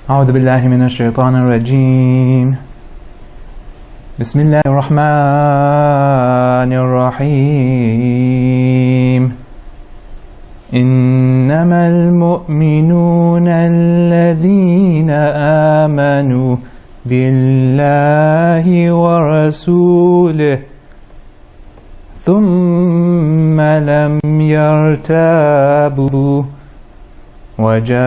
أعوذ بالله من الشيطان الرجيم بسم الله الرحمن الرحيم إنما المؤمنون الذين آمنوا بالله ورسوله ثم لم يرتابوا وجاهدوا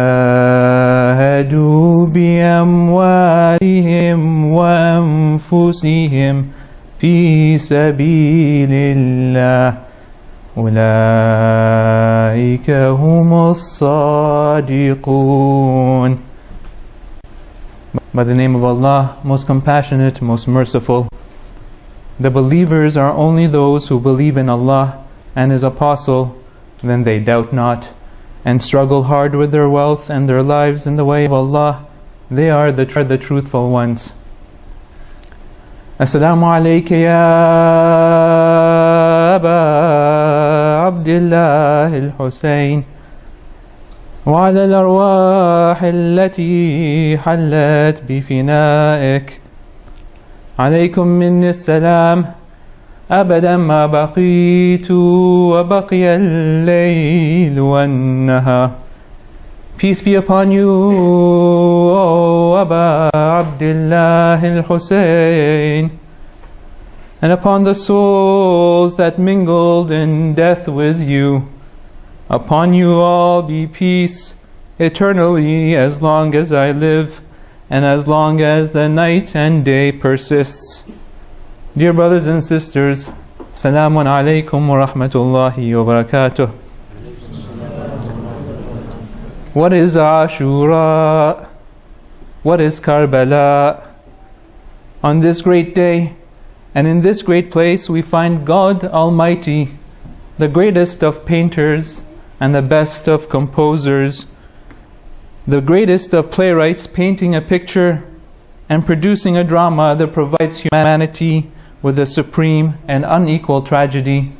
بأموالهم وأنفسهم في سبيل الله أولئك هم الصادقون. By the name of Allah, most compassionate, most merciful. The believers are only those who believe in Allah and His Apostle, then they doubt not, and struggle hard with their wealth and their lives in the way of Allah. They are the truthful ones. Assalamu alayka ya Aba Abdullah al-Husayn wa ala al-arwah allati hallat bifina'ik. عليكم مني السلام أبدا ما بقيت وبقي الليل والنهار. Peace be upon you, O Aba Abdullah al-Husayn, and upon the souls that mingled in death with you. Upon you all be peace eternally as long as I live, and as long as the night and day persists. Dear brothers and sisters, Salamun alaykum wa rahmatullahi wa barakatuh. What is Ashura? What is Karbala? On this great day and in this great place we find God Almighty, the greatest of painters and the best of composers, the greatest of playwrights, painting a picture and producing a drama that provides humanity with a supreme and unequal tragedy,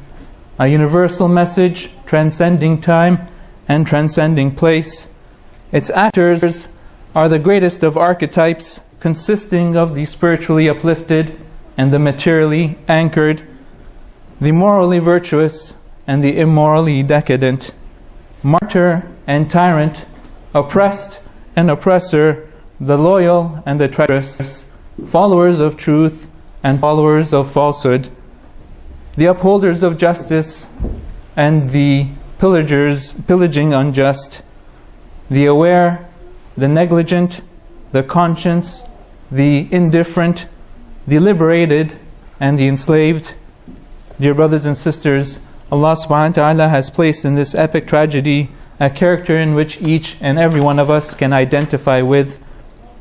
a universal message transcending time and transcending place. Its actors are the greatest of archetypes, consisting of the spiritually uplifted and the materially anchored, the morally virtuous and the immorally decadent, martyr and tyrant, oppressed and oppressor, the loyal and the treacherous, followers of truth and followers of falsehood, the upholders of justice and the pillaging unjust, the aware, the negligent, the conscious, the indifferent, the liberated and the enslaved. Dear brothers and sisters, Allah subhanahu wa ta'ala has placed in this epic tragedy a character in which each and every one of us can identify with.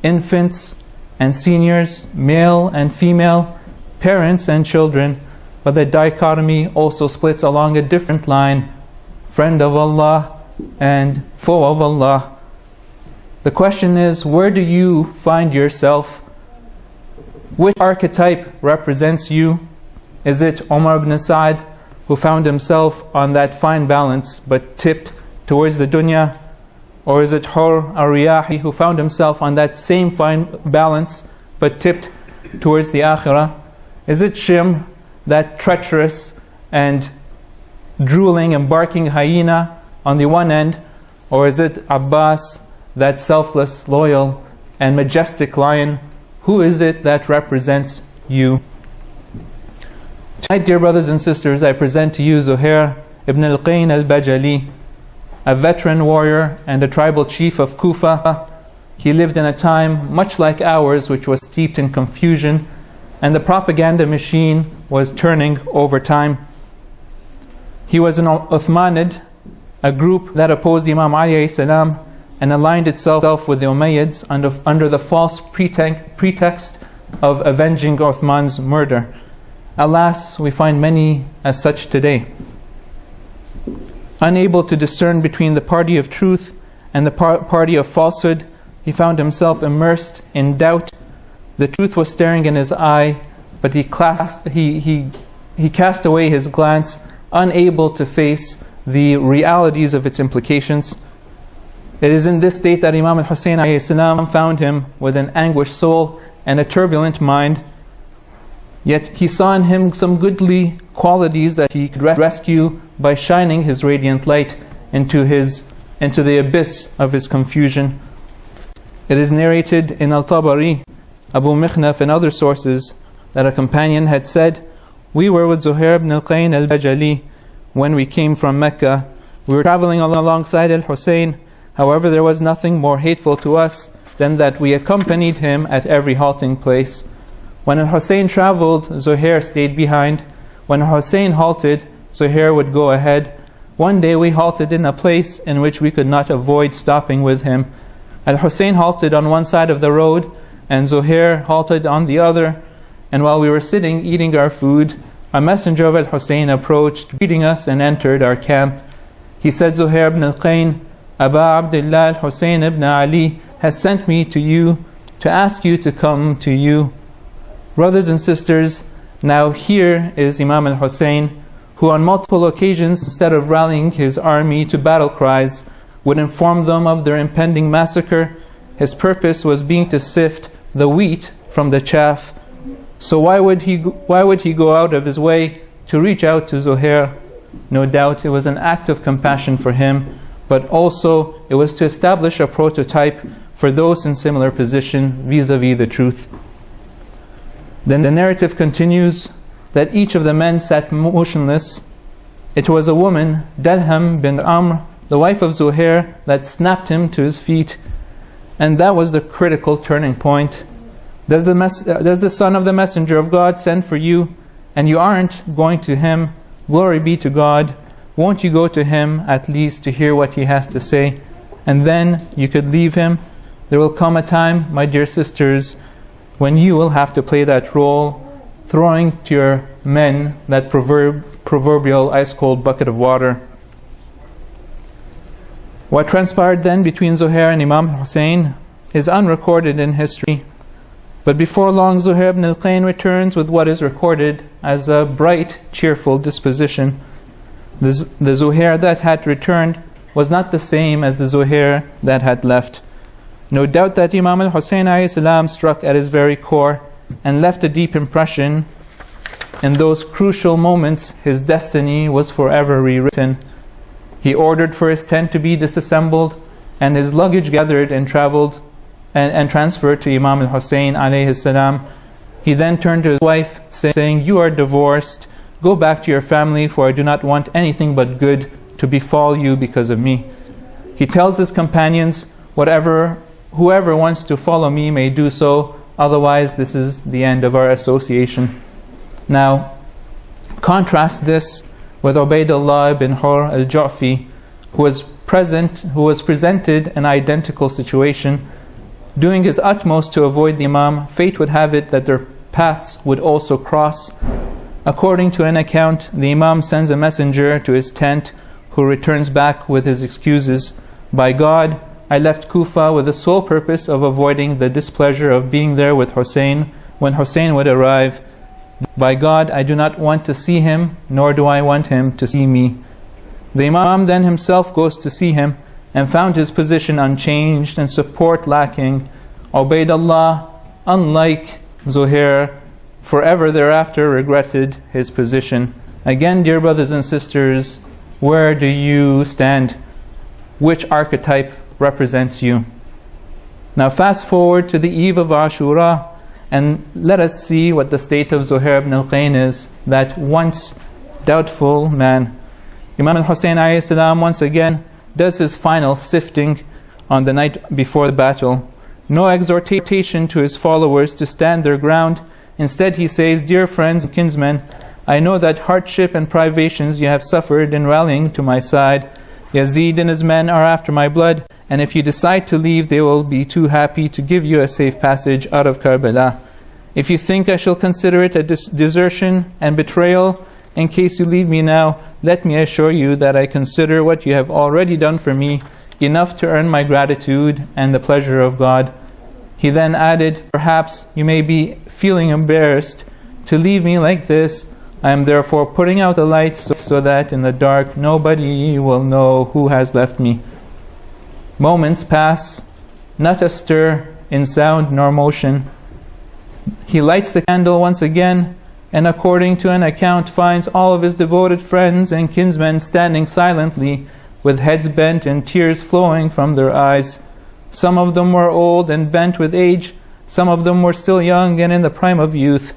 Infants and seniors, male and female, parents and children, but the dichotomy also splits along a different line: friend of Allah and foe of Allah. The question is, where do you find yourself? Which archetype represents you? Is it Umar ibn Sa'd, who found himself on that fine balance but tipped towards the dunya? Or is it Hur al-Riyahi, who found himself on that same fine balance but tipped towards the akhirah? Is it Shim, that treacherous and drooling and barking hyena on the one end? Or is it Abbas, that selfless, loyal and majestic lion? Who is it that represents you? Tonight, dear brothers and sisters, I present to you Zuhair ibn al-Qayn al-Bajali, a veteran warrior and a tribal chief of Kufa. He lived in a time much like ours, which was steeped in confusion, and the propaganda machine was turning over time. He was an Uthmanid, a group that opposed Imam Ali alayhi salam and aligned itself with the Umayyads under the false pretext of avenging Uthman's murder. Alas, we find many as such today. Unable to discern between the party of truth and the party of falsehood, he found himself immersed in doubt. The truth was staring in his eye, but he cast away his glance, unable to face the realities of its implications. It is in this state that Imam al-Hussein ﷺ found him with an anguished soul and a turbulent mind. Yet he saw in him some goodly qualities that he could rescue by shining his radiant light into the abyss of his confusion. It is narrated in Al-Tabari, Abu Mikhnaf and other sources that a companion had said, "We were with Zuhair ibn al-Qayn al-Bajali when we came from Mecca. We were traveling alongside al-Hussein. However, there was nothing more hateful to us than that we accompanied him at every halting place. When al-Hussein traveled, Zuhair stayed behind. When al-Hussein halted, Zuhair would go ahead. One day we halted in a place in which we could not avoid stopping with him. Al-Hussein halted on one side of the road, and Zuhair halted on the other. And while we were sitting eating our food, a messenger of al-Hussein approached, greeting us, and entered our camp. He said, 'Zuhair ibn al-Qayn, Aba Abdullah al-Hussein ibn Ali has sent me to you to ask you to come to you.'" Brothers and sisters, now here is Imam al-Hussein, who on multiple occasions, instead of rallying his army to battle cries, would inform them of their impending massacre. His purpose was being to sift the wheat from the chaff. So why would he go out of his way to reach out to Zuhair? No doubt it was an act of compassion for him, but also it was to establish a prototype for those in similar position vis-a-vis the truth. Then the narrative continues that each of the men sat motionless. It was a woman, Dalham bin Amr, the wife of Zuhair, that snapped him to his feet. And that was the critical turning point. Does the son of the messenger of God send for you, and you aren't going to him? Glory be to God. Won't you go to him at least to hear what he has to say, and then you could leave him? There will come a time, my dear sisters, when you will have to play that role, throwing to your men that proverbial ice-cold bucket of water. What transpired then between Zuhair and Imam Hussein is unrecorded in history. But before long, Zuhair ibn al-Qayn returns with what is recorded as a bright, cheerful disposition. The Zuhair that had returned was not the same as the Zuhair that had left. No doubt that Imam al-Hussein ﷺ struck at his very core and left a deep impression. In those crucial moments, his destiny was forever rewritten. He ordered for his tent to be disassembled and his luggage gathered and traveled and transferred to Imam al-Hussein ﷺ. He then turned to his wife saying, "You are divorced. Go back to your family, for I do not want anything but good to befall you because of me." He tells his companions, "Whoever wants to follow me may do so, otherwise this is the end of our association." Now, contrast this with Ubaydullah ibn Hur al-Ju'fi, who was presented an identical situation. Doing his utmost to avoid the Imam, fate would have it that their paths would also cross. According to an account, the Imam sends a messenger to his tent who returns back with his excuses. "By God, I left Kufa with the sole purpose of avoiding the displeasure of being there with Hussein when Hussein would arrive. By God, I do not want to see him, nor do I want him to see me." The Imam then himself goes to see him and found his position unchanged and support lacking. Ubaydullah, unlike Zuhair, forever thereafter regretted his position. Again, dear brothers and sisters, where do you stand? Which archetype represents you? Now fast forward to the eve of Ashura, and let us see what the state of Zuhair ibn al-Qayn is, that once doubtful man. Imam al-Hussein ﷺ once again does his final sifting on the night before the battle. No exhortation to his followers to stand their ground. Instead he says, "Dear friends and kinsmen, I know that hardship and privations you have suffered in rallying to my side. Yazid and his men are after my blood, and if you decide to leave, they will be too happy to give you a safe passage out of Karbala. If you think I shall consider it a desertion and betrayal, in case you leave me now, let me assure you that I consider what you have already done for me enough to earn my gratitude and the pleasure of God." He then added, "Perhaps you may be feeling embarrassed to leave me like this. I am therefore putting out the lights so that in the dark nobody will know who has left me." Moments pass, not a stir in sound nor motion. He lights the candle once again, and according to an account finds all of his devoted friends and kinsmen standing silently, with heads bent and tears flowing from their eyes. Some of them were old and bent with age, some of them were still young and in the prime of youth.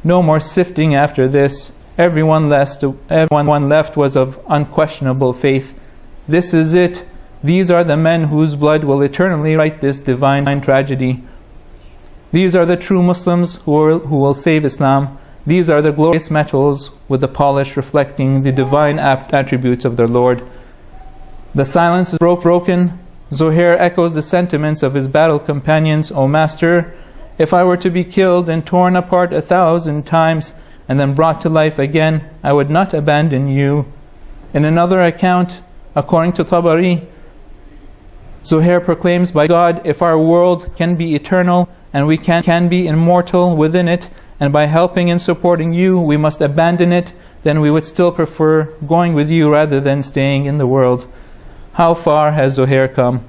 No more sifting after this. Everyone left was of unquestionable faith. This is it. These are the men whose blood will eternally right this divine tragedy. These are the true Muslims who will save Islam. These are the glorious metals with the polish reflecting the divine attributes of their Lord. The silence is broken. Zuhair echoes the sentiments of his battle companions. O Master, if I were to be killed and torn apart 1,000 times and then brought to life again, I would not abandon you. In another account, according to Tabari, Zuhair proclaims, by God, if our world can be eternal and we can be immortal within it, and by helping and supporting you, we must abandon it, then we would still prefer going with you rather than staying in the world. How far has Zuhair come?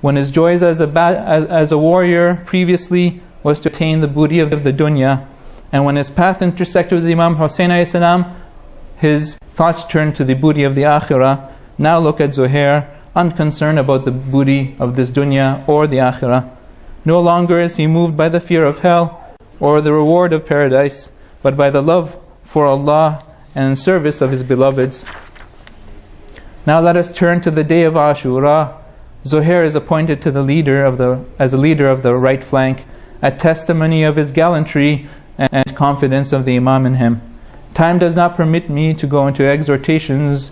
When his joys as a warrior previously was to attain the booty of the dunya, and when his path intersected with Imam Hussein alayhi salam, his thoughts turned to the booty of the akhirah. Now look at Zuhair, unconcerned about the booty of this dunya or the akhirah. No longer is he moved by the fear of hell or the reward of paradise, but by the love for Allah and in service of His beloveds. Now let us turn to the day of Ashura. Zuhair is appointed to as a leader of the right flank, a testimony of his gallantry and confidence of the Imam in him. Time does not permit me to go into his exhortations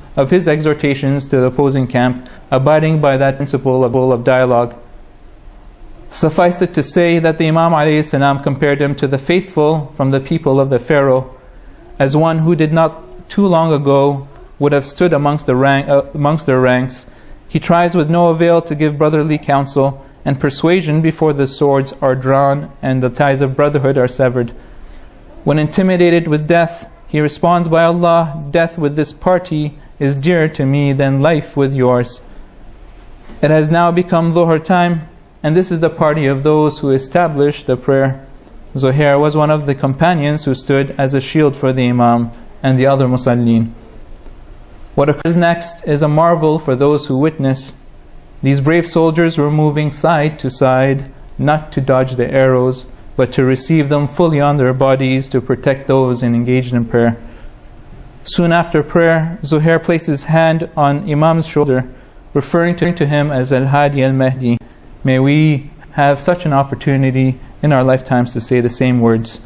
to the opposing camp, abiding by that principle of dialogue. Suffice it to say that the Imam ﷺ compared him to the faithful from the people of the Pharaoh, as one who did not too long ago would have stood amongst their ranks. He tries with no avail to give brotherly counsel and persuasion before the swords are drawn and the ties of brotherhood are severed. When intimidated with death, he responds, by Allah, death with this party is dearer to me than life with yours. It has now become Dhuhr time, and this is the party of those who established the prayer. Zuhair was one of the companions who stood as a shield for the Imam and the other Musallin. What occurs next is a marvel for those who witness. These brave soldiers were moving side to side, not to dodge the arrows, but to receive them fully on their bodies to protect those engaged in prayer. Soon after prayer, Zuhair placed his hand on Imam's shoulder, referring to him as Al-Hadi Al-Mahdi. May we have such an opportunity in our lifetimes to say the same words.